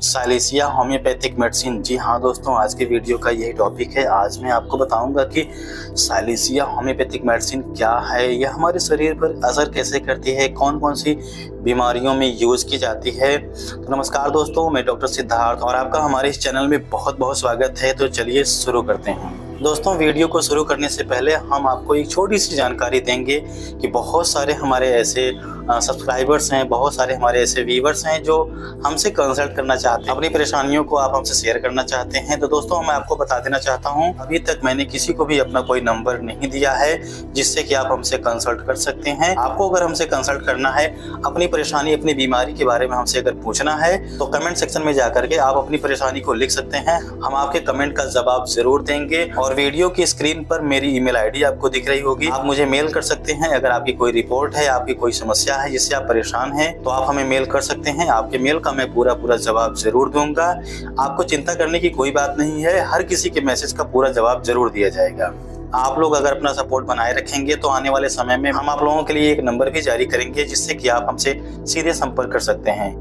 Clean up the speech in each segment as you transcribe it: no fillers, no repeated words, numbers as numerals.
Silicea homeopathic medicine. जी हाँ दोस्तों, आज के वीडियो का यही टॉपिक है। आज मैं आपको बताऊंगा कि साइलेशिया होम्योपैथिक मेडिसिन क्या है, यह हमारे शरीर पर असर कैसे करती है, कौन कौन सी बीमारियों में यूज की जाती है। तो नमस्कार दोस्तों, मैं डॉक्टर सिद्धार्थ और आपका हमारे इस चैनल में बहुत बहुत स्वागत है। तो चलिए शुरू करते हैं। दोस्तों, वीडियो को शुरू करने से पहले हम आपको एक छोटी सी जानकारी देंगे कि बहुत सारे हमारे ऐसे सब्सक्राइबर्स हैं, बहुत सारे हमारे ऐसे व्यूवर्स हैं जो हमसे कंसल्ट करना चाहते हैं, अपनी परेशानियों को आप हमसे शेयर करना चाहते हैं। तो दोस्तों, मैं आपको बता देना चाहता हूं, अभी तक मैंने किसी को भी अपना कोई नंबर नहीं दिया है जिससे कि आप हमसे कंसल्ट कर सकते हैं। आपको अगर हमसे कंसल्ट करना है, अपनी परेशानी, अपनी बीमारी के बारे में हमसे अगर पूछना है, तो कमेंट सेक्शन में जाकर के आप अपनी परेशानी को लिख सकते हैं। हम आपके कमेंट का जवाब जरूर देंगे। और वीडियो की स्क्रीन पर मेरी ईमेल आईडी आपको दिख रही होगी, आप मुझे मेल कर सकते हैं। अगर आपकी कोई रिपोर्ट है, आपकी कोई समस्या है जिससे आप परेशान हैं, तो आप हमें मेल कर सकते हैं। आपके मेल का मैं पूरा जवाब जरूर दूंगा। आपको चिंता करने की कोई बात नहीं है, हर किसी के मैसेज का पूरा जवाब जरूर दिया जाएगा। आप लोग अगर अपना सपोर्ट बनाए रखेंगे तो आने वाले समय में हम आप लोगों के लिए एक नंबर भी जारी करेंगे जिससे कि आप हमसे सीधे संपर्क कर सकते हैं।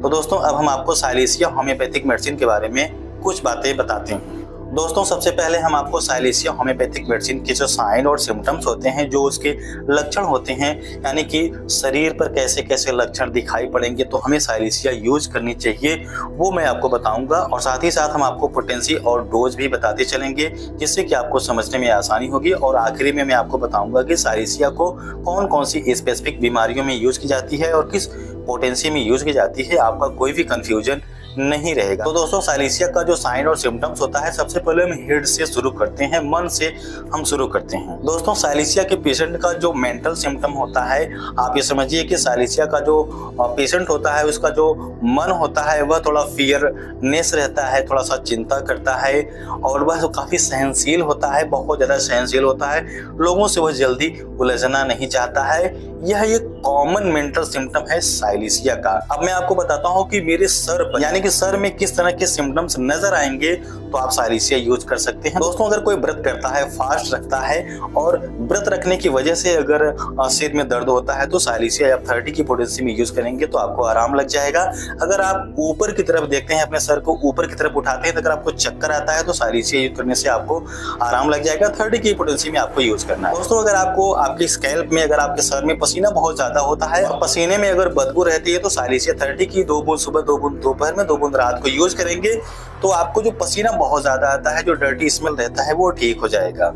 तो दोस्तों, अब हम आपको साइलेशिया होम्योपैथिक मेडिसिन के बारे में कुछ बातें बताते हैं। दोस्तों, सबसे पहले हम आपको साइलेशिया होम्योपैथिक मेडिसिन के जो साइन और सिम्टम्स होते हैं, जो उसके लक्षण होते हैं, यानी कि शरीर पर कैसे कैसे लक्षण दिखाई पड़ेंगे तो हमें साइलेशिया यूज करनी चाहिए, वो मैं आपको बताऊंगा। और साथ ही साथ हम आपको पोटेंसी और डोज भी बताते चलेंगे जिससे कि आपको समझने में आसानी होगी। और आखिरी में मैं आपको बताऊंगा कि साइलेशिया को कौन कौन सी स्पेसिफिक बीमारियों में यूज की जाती है और किस पोटेंसी में यूज की जाती है, आपका कोई भी कंफ्यूजन नहीं रहेगा। तो दोस्तों, साइलेशिया का जो साइन और सिम्टम्स होता है, सबसे पहले हम हेड से शुरू करते हैं, मन से हम शुरू करते हैं। दोस्तों, साइलेशिया के पेशेंट का जो मेंटल सिम्टम होता है, आप ये समझिए कि साइलेशिया का जो पेशेंट होता है, उसका जो मन होता है वह थोड़ा फियरनेस रहता है, थोड़ा सा चिंता करता है और वह काफी सहनशील होता है, बहुत ज्यादा सहनशील होता है। लोगों से वह जल्दी उलझना नहीं चाहता है। यह एक कॉमन मेंटल सिम्टम है साइलेशिया का। अब मैं आपको बताता हूँ कि मेरे सर पर, यानी कि सर में किस तरह के सिम्टम्स नजर आएंगे तो आप साइलेशिया यूज कर सकते हैं। दोस्तों, अगर कोई व्रत करता है, फास्ट रखता है और व्रत रखने की वजह से अगर सिर में दर्द होता है तो साइलेशिया आप 30 की पोटेंसी में यूज करेंगे तो आपको आराम लग जाएगा। अगर आप ऊपर की तरफ देखते हैं, अपने सर को ऊपर की तरफ उठाते हैं, तो अगर आपको चक्कर आता है तो साइलेशिया यूज करने से आपको आराम लग जाएगा। 30 की पोटेंसी में आपको यूज करना है। दोस्तों, अगर आपको आपके स्कैल्प में, अगर आपके सर में पसीना बहुत ज्यादा होता है, पसीने में अगर बदबू रहती है, तो साइलेशिया 30 की 2 बूंद सुबह, 2 बूंद दोपहर में, 2 बूंद रात को यूज करेंगे तो आपको जो पसीना बहुत ज्यादा आता है, जो डर्टी स्मेल रहता है, वो ठीक हो जाएगा।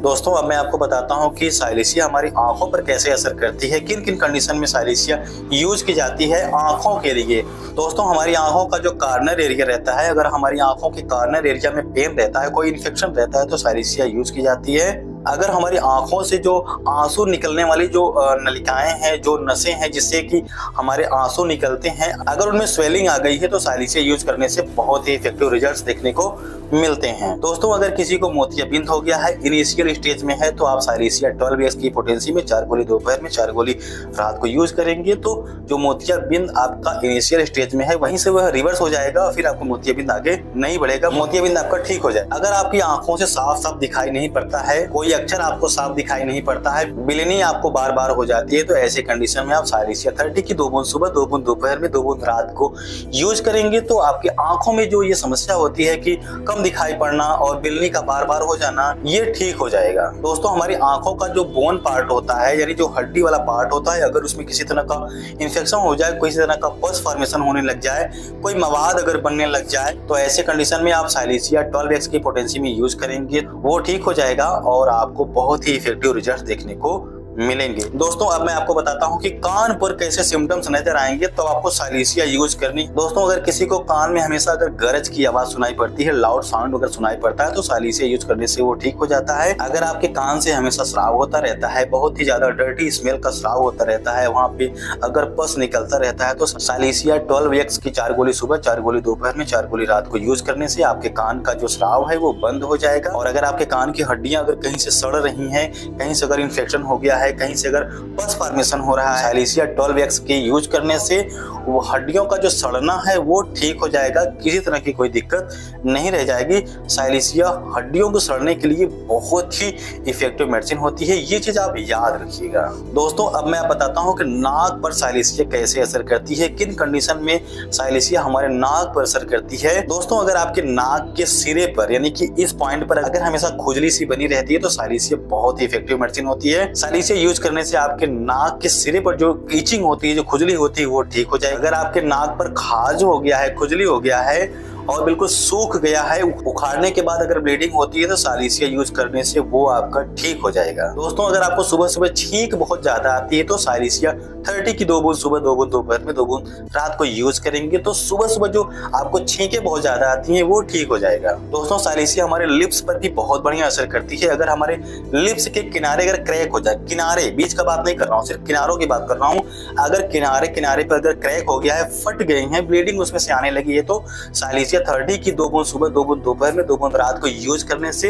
दोस्तों, अब मैं आपको बताता हूं कि साइलेशिया हमारी आंखों पर कैसे असर करती है, किन किन कंडीशन में साइलेशिया यूज की जाती है आंखों के लिए। दोस्तों, हमारी आंखों का जो कॉर्नर एरिया रहता है, अगर हमारी आंखों के कॉर्नर एरिया में पेन रहता है, कोई इन्फेक्शन रहता है, तो साइलेशिया यूज की जाती है। अगर हमारी आंखों से जो आंसू निकलने वाली जो नलिकाएं हैं, जो नसें हैं जिससे कि हमारे आंसू निकलते हैं, अगर उनमें स्वेलिंग आ गई है तो साइलेशिया यूज करने से बहुत ही इफेक्टिव रिजल्ट्स देखने को मिलते हैं। दोस्तों, अगर किसी को मोतियाबिंद हो गया है, इनिशियल स्टेज में है, तो आप साइलेशिया 12x की पोटेंसी में 4 गोली दोपहर में, 4 गोली रात को यूज करेंगे तो जो मोतियाबिंद आपका इनिशियल स्टेज में है वहीं से वह रिवर्स हो जाएगा, फिर आपको मोतियाबिंद आगे नहीं बढ़ेगा, मोतियाबिंद आपका ठीक हो जाए। अगर आपकी आंखों से साफ साफ दिखाई नहीं पड़ता है, कोई अक्षर आपको साफ दिखाई नहीं पड़ता है, बिलनी आपको बार बार हो जाती है, तो ऐसे कंडीशन में आप साइलेशिया 30 की 2 बूंद सुबह, 2 बूंद दोपहर में, 2 बूंद रात को यूज करेंगे तो आपकी आंखों में जो ये समस्या होती है कि कम दिखाई पड़ना और बिलनी का बार बार हो जाना, ये ठीक हो जाएगा। दोस्तों, हमारी आंखों का जो बोन पार्ट होता है, यानी जो हड्डी वाला पार्ट होता है, अगर उसमें किसी तरह का इंफेक्शन हो जाए, किसी तरह का पस फॉर्मेशन होने लग जाए, कोई मवाद अगर बनने लग जाए, तो ऐसे कंडीशन में आप साइलेशिया 12x की पोटेंसी में यूज करेंगे, वो ठीक हो जाएगा और आपको बहुत ही इफेक्टिव रिजल्ट देखने को मिलेंगे। दोस्तों, अब मैं आपको बताता हूं कि कान पर कैसे सिम्टम्स नजर आएंगे तो आपको साइलेशिया यूज करनी। दोस्तों, अगर किसी को कान में हमेशा अगर गरज की आवाज सुनाई पड़ती है, लाउड साउंड अगर सुनाई पड़ता है, तो साइलेशिया यूज करने से वो ठीक हो जाता है। अगर आपके कान से हमेशा स्राव होता रहता है, बहुत ही ज्यादा डर्टी स्मेल का स्राव होता रहता है, वहाँ पे अगर पस निकलता रहता है, तो साइलेशिया 12x की 4 गोली सुबह, 4 गोली दोपहर में, 4 गोली रात को यूज करने से आपके कान का जो स्राव है वो बंद हो जाएगा। और अगर आपके कान की हड्डियां अगर कहीं से सड़ रही हैं, कहीं से अगर इन्फेक्शन हो गया है, है, कहीं से अगर पस फॉर्मेशन हो रहा है, साइलेशिया 12X के यूज करने से वो हड्डियों का जो सड़ना है वो ठीक हो जाएगा, किसी तरह की कोई दिक्कत नहीं रह जाएगी। साइलेशिया हड्डियों को सड़ने के लिए बहुत ही इफेक्टिव मेडिसिन होती है, ये चीज आप याद रखिएगा। दोस्तों अब मैं बताता हूँ कि नाक पर साइलेशिया कैसे असर करती है, किन कंडीशन में साइलेशिया हमारे नाक पर असर करती है। दोस्तों अगर आपके नाक के सिरे पर यानी कि इस पॉइंट पर अगर हमेशा खुजली सी बनी रहती है तो साइलेशिया बहुत ही इफेक्टिव मेडिसिन होती है। साइलेशिया यूज करने से आपके नाक के सिरे पर जो ईचिंग होती है, जो खुजली होती है वो ठीक हो जाएगी। अगर आपके नाक पर खाज हो गया है, खुजली हो गया है और बिल्कुल सूख गया है, उखाड़ने के बाद अगर ब्लीडिंग होती है तो साइलेशिया यूज करने से वो आपका ठीक हो जाएगा। दोस्तों अगर आपको सुबह सुबह छींक बहुत ज्यादा आती है तो साइलेशिया 30 की 2 बूंद सुबह, 2 बूंद दोपहर में, 2 बूंद रात को यूज करेंगे तो सुबह सुबह जो आपको छींकें बहुत ज्यादा आती हैं वो ठीक हो जाएगा। दोस्तों साइलेशिया हमारे लिप्स पर भी बहुत बढ़िया असर करती है। अगर हमारे लिप्स के किनारे अगर क्रैक हो जाए, किनारे, बीच का बात नहीं कर रहा हूँ, सिर्फ किनारों की बात कर रहा हूँ, अगर किनारे पर अगर क्रैक हो गया है, फट गए हैं, ब्लीडिंग उसमें से आने लगी है तो साइलेशिया 30 की 2 बूंद सुबह, 2 बूंद दोपहर में, 2 बूंद रात को यूज करने से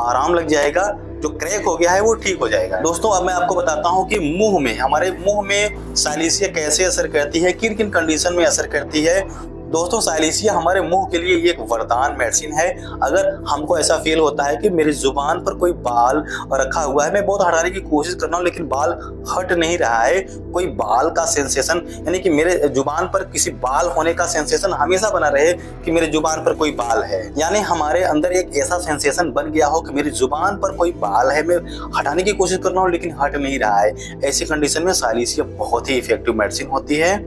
आराम लग जाएगा, जो क्रैक हो गया है वो ठीक हो जाएगा। दोस्तों अब मैं आपको बताता हूँ कि मुंह में, हमारे मुंह में साइलेशिया कैसे असर करती है, किन किन कंडीशन में असर करती है। दोस्तों साइलेशिया हमारे मुंह के लिए एक वरदान मेडिसिन है। अगर हमको ऐसा फील होता है कि मेरी जुबान पर कोई बाल रखा हुआ है, मैं बहुत हटाने की कोशिश कर रहा हूँ लेकिन बाल हट नहीं रहा है, कोई बाल का सेंसेशन यानी कि मेरे जुबान पर किसी बाल होने का सेंसेशन हमेशा बना रहे कि मेरे जुबान पर कोई बाल है, यानी हमारे अंदर एक ऐसा सेंसेशन बन गया हो कि मेरी जुबान पर कोई बाल है, मैं हटाने की कोशिश कर रहा हूँ लेकिन हट नहीं रहा है, ऐसी कंडीशन में साइलेशिया बहुत ही इफेक्टिव मेडिसिन होती है।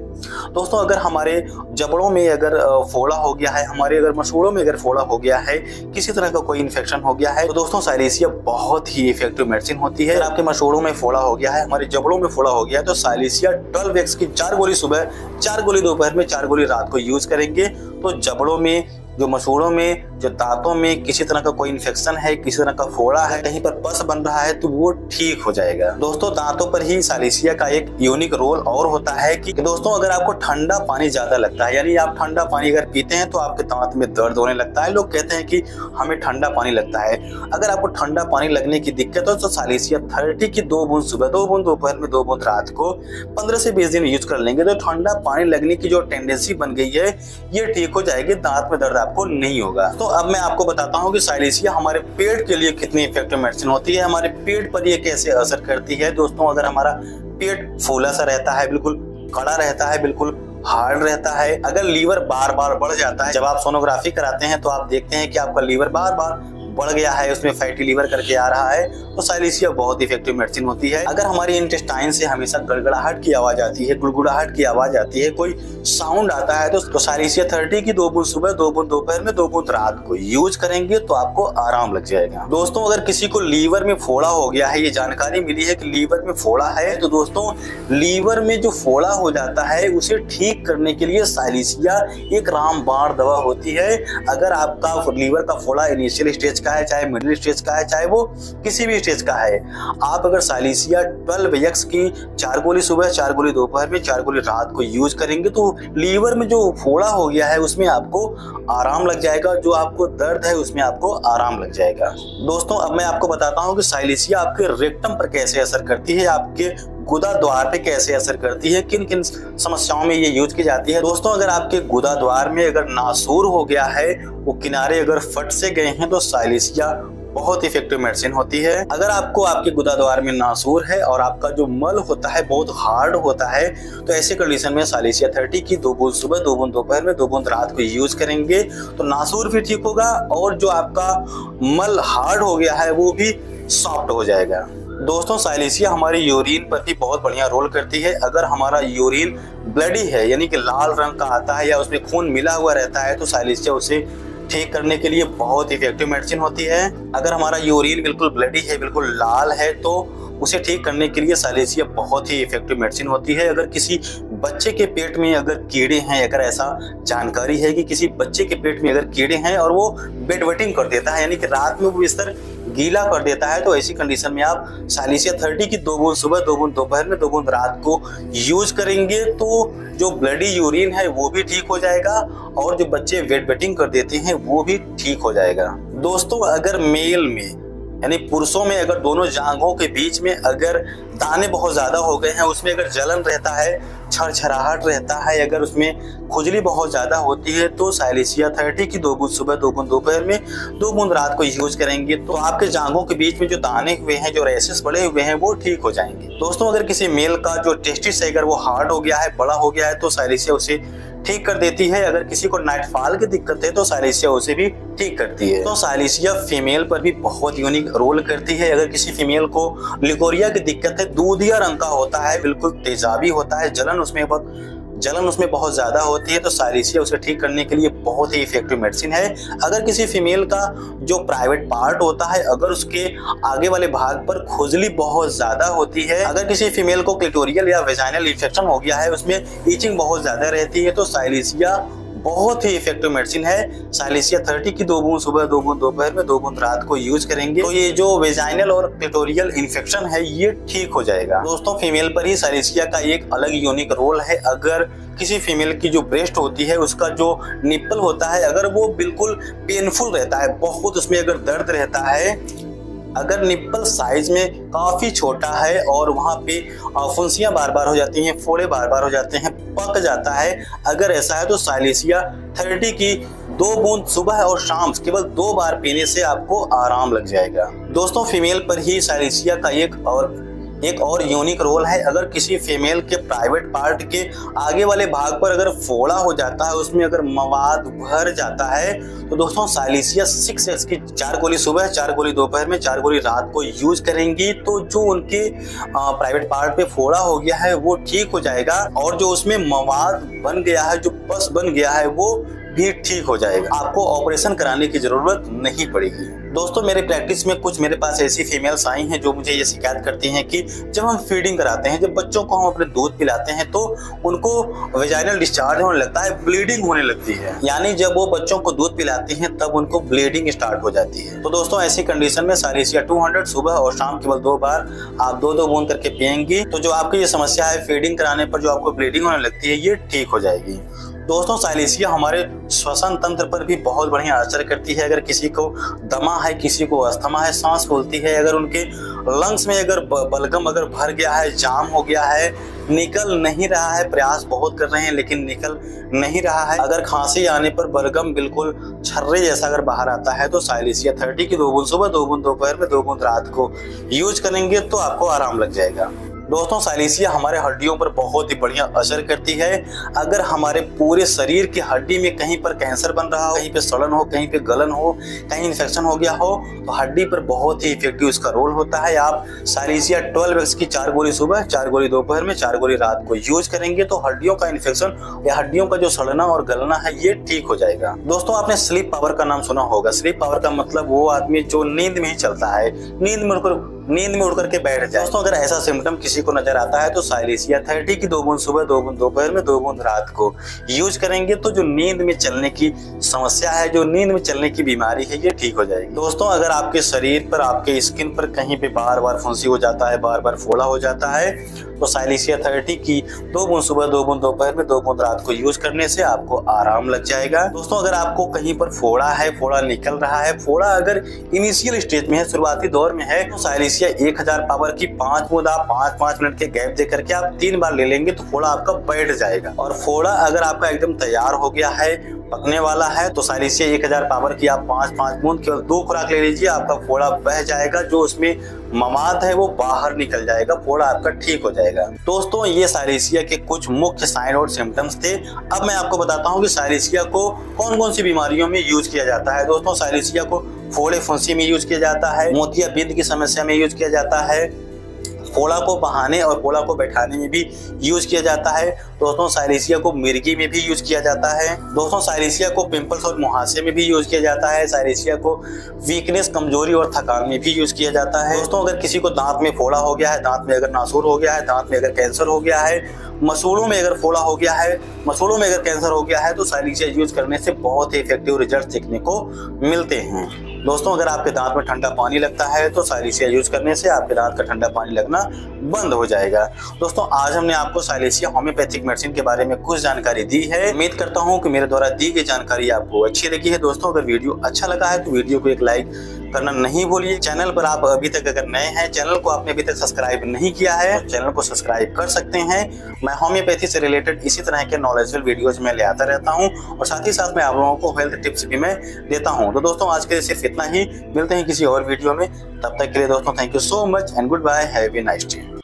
दोस्तों अगर हमारे जबड़ों में अगर फोड़ा हो गया है, हमारे अगर मसूड़ों में अगर फोड़ा हो गया है, किसी तरह का कोई इन्फेक्शन हो गया है तो दोस्तों साइलेशिया बहुत ही इफेक्टिव मेडिसिन होती है। अगर आपके मसूड़ों में फोड़ा हो गया है, हमारे जबड़ों में फोड़ा हो गया है तो साइलेशिया 12X की 4 गोली सुबह, 4 गोली दोपहर में, 4 गोली रात को यूज करेंगे तो जबड़ों में, जो मसूड़ों में, जो दांतों में किसी तरह का कोई इन्फेक्शन है, किसी तरह का फोड़ा है, कहीं पर पस बन रहा है तो वो ठीक हो जाएगा। दोस्तों दांतों पर ही साइलेशिया का एक यूनिक रोल और होता है कि दोस्तों अगर आपको ठंडा पानी ज्यादा लगता है, यानी आप ठंडा पानी अगर पीते हैं तो आपके दांत में दर्द होने लगता है, लोग कहते हैं कि हमें ठंडा पानी लगता है, अगर आपको ठंडा पानी लगने की दिक्कत हो तो साइलेशिया 30 की 2 बूंद सुबह, 2 बूंद दोपहर में, 2 बूंद रात को 15 से 20 दिन यूज कर लेंगे तो ठंडा पानी लगने की जो टेंडेंसी बन गई है ये ठीक हो जाएगी, दांत में दर्द आपको नहीं होगा। तो अब मैं आपको बताता हूँ कि साइलेशिया हमारे पेट के लिए कितनी इफेक्टिव मेडिसिन होती है, हमारे पेट पर ये कैसे असर करती है। दोस्तों अगर हमारा पेट फूला सा रहता है, बिल्कुल कड़ा रहता है, बिल्कुल हार्ड रहता है, अगर लीवर बार बार बढ़ जाता है, जब आप सोनोग्राफी कराते हैं तो आप देखते हैं कि आपका लीवर बार बार बढ़ गया है, उसमें फैटी लीवर करके आ रहा है तो साइलेशिया बहुत इफेक्टिव मेडिसिन होती है। अगर हमारी इंटेस्टाइन से हमेशा गड़गड़ाहट की आवाज आती है, गुड़गुड़ाहट की आवाज आती है, कोई साउंड आता है तो साइलेशिया 30 की 2 बूंद सुबह, 2 बूंद दोपहर में, 2 बूंद रात को यूज करेंगे तो आपको आराम लग जाएगा। दोस्तों अगर किसी को लीवर में फोड़ा हो गया है, ये जानकारी मिली है कि लीवर में फोड़ा है, तो दोस्तों लीवर में जो फोड़ा हो जाता है उसे ठीक करने के लिए साइलेशिया एक रामबाण दवा होती है। अगर आपका लीवर का फोड़ा इनिशियल स्टेज है, चाहे मिडिल स्टेज का है, चाहे वो किसी भी स्टेज का है, आप अगर साइलेशिया 12X की 4 गोली सुबह, 4 गोली दोपहर में, 4 गोली रात को यूज करेंगे तो लीवर में जो फोड़ा हो गया है उसमें आपको आराम लग जाएगा, जो आपको दर्द है उसमें आपको आराम लग जाएगा। दोस्तों अब मैं आपको बताता हूँ कि साइलेशिया आपके रेक्टम पर कैसे असर करती है, आपके गुदा द्वार पे कैसे असर करती है, किन किन समस्याओं में ये यूज की जाती है। दोस्तों अगर आपके गुदा द्वार में अगर नासूर हो गया है, वो किनारे अगर फट से गए हैं तो साइलेशिया बहुत इफेक्टिव मेडिसिन होती है। अगर आपको आपके गुदा द्वार में नासूर है और आपका जो मल होता है बहुत हार्ड होता है तो ऐसे कंडीशन में साइलेशिया 30 की 2 बूंद सुबह, 2 बूंद दोपहर में, 2 बूंद रात को यूज करेंगे तो नासूर भी ठीक होगा और जो आपका मल हार्ड हो गया है वो भी सॉफ्ट हो जाएगा। दोस्तों साइलेशिया हमारी यूरिन पर भी बहुत बढ़िया रोल करती है। अगर हमारा यूरिन ब्लडी है यानी कि लाल रंग का आता है या उसमें खून मिला हुआ रहता है तो साइलेशिया उसे ठीक करने के लिए बहुत इफेक्टिव मेडिसिन होती है। अगर हमारा यूरिन बिल्कुल ब्लडी है, बिल्कुल लाल है तो उसे ठीक करने के लिए साइलेशिया बहुत ही इफेक्टिव मेडिसिन होती है। अगर किसी बच्चे के पेट में अगर कीड़े हैं, अगर ऐसा जानकारी है कि किसी बच्चे के पेट में अगर कीड़े हैं और वो बेड वेटिंग कर देता है यानी कि रात में वो बिस्तर गीला कर देता है तो ऐसी कंडीशन में आप साइलेशिया 30 की 2 बूंद सुबह, 2 बूंद दोपहर में, 2 बूंद रात को यूज करेंगे तो जो ब्लडी यूरिन है वो भी ठीक हो जाएगा और जो बच्चे वेट वेटिंग कर देते हैं वो भी ठीक हो जाएगा। दोस्तों अगर मेल में यानी पुरुषों में अगर दोनों जांघों के बीच में अगर दाने बहुत ज्यादा हो गए हैं, उसमें अगर जलन रहता है, छरछराहट रहता है, अगर उसमें खुजली बहुत ज्यादा होती है, तो साइलेशिया 30 की 2 बूंद सुबह 2 बूंद दोपहर में 2 बूंद रात को यूज करेंगे तो आपके जांघों के बीच में जो दाने हुए हैं, जो रैशेस पड़े हुए हैं, वो ठीक हो जाएंगे। दोस्तों अगर किसी मेल का जो टेस्टिस है अगर वो हार्ड हो गया है, बड़ा हो गया है, तो साइलेशिया उसे ठीक कर देती है। अगर किसी को नाइट फॉल की दिक्कत है तो साइलेशिया उसे भी ठीक करती है। तो साइलेशिया फीमेल पर भी बहुत यूनिक रोल करती है। अगर किसी फीमेल को लिकोरिया की दिक्कत है, दूधिया रंग का होता है, बिल्कुल तेजाबी होता है, जलन उसमें बहुत ज्यादा होती है, तो साइलेशिया उसे ठीक करने के लिए बहुत ही इफेक्टिव मेडिसिन है। अगर किसी फीमेल का जो प्राइवेट पार्ट होता है, अगर उसके आगे वाले भाग पर खुजली बहुत ज्यादा होती है, अगर किसी फीमेल को क्लिटोरियल या वेजाइनल इन्फेक्शन हो गया है, उसमें ईचिंग बहुत ज्यादा रहती है, तो साइलेशिया बहुत ही इफेक्टिव मेडिसिन है। साइलेशिया 30 की 2 बूंद सुबह 2 बूंद दोपहर में 2 बूंद रात को यूज करेंगे तो ये जो वेजाइनल और क्लिटोरियल इन्फेक्शन है ये ठीक हो जाएगा। दोस्तों फीमेल पर ही साइलेशिया का एक अलग यूनिक रोल है। अगर किसी फीमेल की जो ब्रेस्ट होती है, उसका जो निप्पल होता है, अगर वो बिल्कुल पेनफुल रहता है, बहुत उसमें अगर दर्द रहता है, अगर निप्पल साइज में काफी छोटा है और वहां पे फुंसियां बार बार हो जाती हैं, फोड़े बार बार हो जाते हैं, पक जाता है, अगर ऐसा है तो साइलेशिया 30 की 2 बूंद सुबह और शाम केवल 2 बार पीने से आपको आराम लग जाएगा। दोस्तों फीमेल पर ही साइलेशिया का एक और यूनिक रोल है। अगर किसी फीमेल के प्राइवेट पार्ट के आगे वाले भाग पर अगर फोड़ा हो जाता है, उसमें अगर मवाद भर जाता है, तो दोस्तों साइलेशिया 6X की 4 गोली सुबह 4 गोली दोपहर में 4 गोली रात को यूज करेंगी तो जो उनके प्राइवेट पार्ट पे फोड़ा हो गया है वो ठीक हो जाएगा और जो उसमें मवाद बन गया है, जो पस बन गया है, वो भी ठीक हो जाएगा। आपको ऑपरेशन कराने की जरूरत नहीं पड़ेगी। दोस्तों मेरे प्रैक्टिस में कुछ मेरे पास ऐसी फीमेल्स आई हैं जो मुझे ये शिकायत करती हैं कि जब हम फीडिंग कराते हैं, जब बच्चों को हम अपने दूध पिलाते हैं तो उनको वेजाइनल डिस्चार्ज होने लगता है, ब्लीडिंग होने लगती है। यानी जब वो बच्चों को दूध पिलाती हैं तब उनको ब्लीडिंग स्टार्ट हो जाती है। तो दोस्तों ऐसी कंडीशन में साइलेशिया 200 सुबह और शाम केवल 2 बार आप 2-2 बूंद करके पिएंगी तो जो आपकी ये समस्या है फीडिंग कराने पर जो आपको ब्लीडिंग होने लगती है ये ठीक हो जाएगी। दोस्तों साइलेशिया हमारे श्वसन तंत्र पर भी बहुत बढ़िया असर करती है। अगर किसी को दमा है, किसी को अस्थमा है, सांस फूलती है, अगर उनके लंग्स में अगर बलगम अगर भर गया है, जाम हो गया है, निकल नहीं रहा है, प्रयास बहुत कर रहे हैं लेकिन निकल नहीं रहा है, अगर खांसी आने पर बलगम बिल्कुल छर्रे जैसा अगर बाहर आता है तो साइलेशिया 30 की 2 बूंद सुबह 2 बूंद दोपहर में 2 बूंद रात को यूज करेंगे तो आपको आराम लग जाएगा। दोस्तों साइलेशिया हमारे हड्डियों पर बहुत ही बढ़िया असर करती है। अगर हमारे पूरे शरीर की हड्डी में कहीं पर कैंसर बन रहा हो, कहीं पे सड़न हो, कहीं पे गलन हो, कहीं इन्फेक्शन हो गया हो, तो हड्डी पर बहुत ही इफेक्टिव इसका रोल होता है। आप साइलेशिया 12X की 4 गोली सुबह 4 गोली दोपहर में 4 गोली रात को यूज करेंगे तो हड्डियों का इन्फेक्शन या हड्डियों का जो सड़ना और गलना है ये ठीक हो जाएगा। दोस्तों आपने स्लीप पावर का नाम सुना होगा। स्लीप पावर का मतलब वो आदमी जो नींद में ही चलता है, नींद में उड़ करके बैठ जाए। दोस्तों अगर ऐसा सिम्टम किसी को नजर आता है तो साइलेशिया 30 की 2 बूंद सुबह 2 बूंद दोपहर में 2 बूंद रात को यूज करेंगे तो जो नींद में चलने की समस्या है, जो नींद में चलने की बीमारी है ये ठीक हो जाएगी। दोस्तों अगर आपके शरीर पर, आपके स्किन पर कहीं पे बार बार फुंसी हो जाता है, बार बार फोड़ा हो जाता है तो साइलेशिया 30 की 2 बूंद सुबह 2 बूंद दोपहर में 2 बूंद रात को यूज करने से आपको आराम लग जाएगा। दोस्तों अगर आपको कहीं पर फोड़ा है, फोड़ा निकल रहा है, फोड़ा अगर इनिशियल स्टेज में है, शुरुआती दौर में है, तो साइलेशिया 1000 पावर की 5 बूंद आप 5-5 मिनट के गैप दे करके आप 3 बार ले लेंगे तो फोड़ा आपका बैठ जाएगा। और फोड़ा अगर आपका एकदम तैयार हो गया है, पकने वाला है, तो साइलेशिया 1000 पावर की आप 5-5 बूंद केवल 2 खुराक ले लीजिए, आपका फोड़ा बह जाएगा, जो उसमें मवाद है वो बाहर निकल जाएगा, फोड़ा आपका ठीक हो जाएगा। दोस्तों ये साइलेशिया के कुछ मुख्य साइन और सिम्टम्स थे। अब मैं आपको बताता हूँ कि साइलेशिया को कौन कौन सी बीमारियों में यूज किया जाता है। दोस्तों साइलेशिया को फोड़े फुंसी में यूज किया जाता है, मोतियाबिंद की समस्या में यूज किया जाता है, फोड़ा को बहाने और फोड़ा को बैठाने में भी यूज किया जाता है। दोस्तों साइलेशिया को मिर्गी में भी यूज किया जाता है। दोस्तों साइलेशिया को पिंपल्स और मुहासे में भी यूज किया जाता है। साइलेशिया को वीकनेस, कमजोरी और थकान में भी यूज किया जाता है। दोस्तों अगर किसी को दांत में फोड़ा हो गया है, दांत में अगर नासूर हो गया है, दांत में अगर कैंसर हो गया है, मसूड़ों में अगर फोड़ा हो गया है, मसूड़ों में अगर कैंसर हो गया है तो साइलेशिया यूज करने से बहुत ही इफेक्टिव रिजल्ट देखने को मिलते हैं। दोस्तों अगर आपके दांत में ठंडा पानी लगता है तो साइलेशिया यूज करने से आपके दांत का ठंडा पानी लगना बंद हो जाएगा। दोस्तों आज हमने आपको साइलेशिया होम्योपैथिक मेडिसिन के बारे में कुछ जानकारी दी है। उम्मीद करता हूं कि मेरे द्वारा दी गई जानकारी आपको अच्छी लगी है। दोस्तों अगर वीडियो अच्छा लगा है तो वीडियो को एक लाइक करना नहीं भूलिए। चैनल पर आप अभी तक अगर नए हैं, चैनल को आपने अभी तक सब्सक्राइब नहीं किया है तो चैनल को सब्सक्राइब कर सकते हैं। मैं होम्योपैथी से रिलेटेड इसी तरह के नॉलेजेबल वीडियोज में ले आता रहता हूँ और साथ ही साथ मैं आप लोगों को हेल्थ टिप्स भी मैं देता हूँ। तो दोस्तों आज के लिए सिर्फ इतना ही, मिलते हैं किसी और वीडियो में। तब तक के लिए दोस्तों thank you so much and goodbye, have a nice day.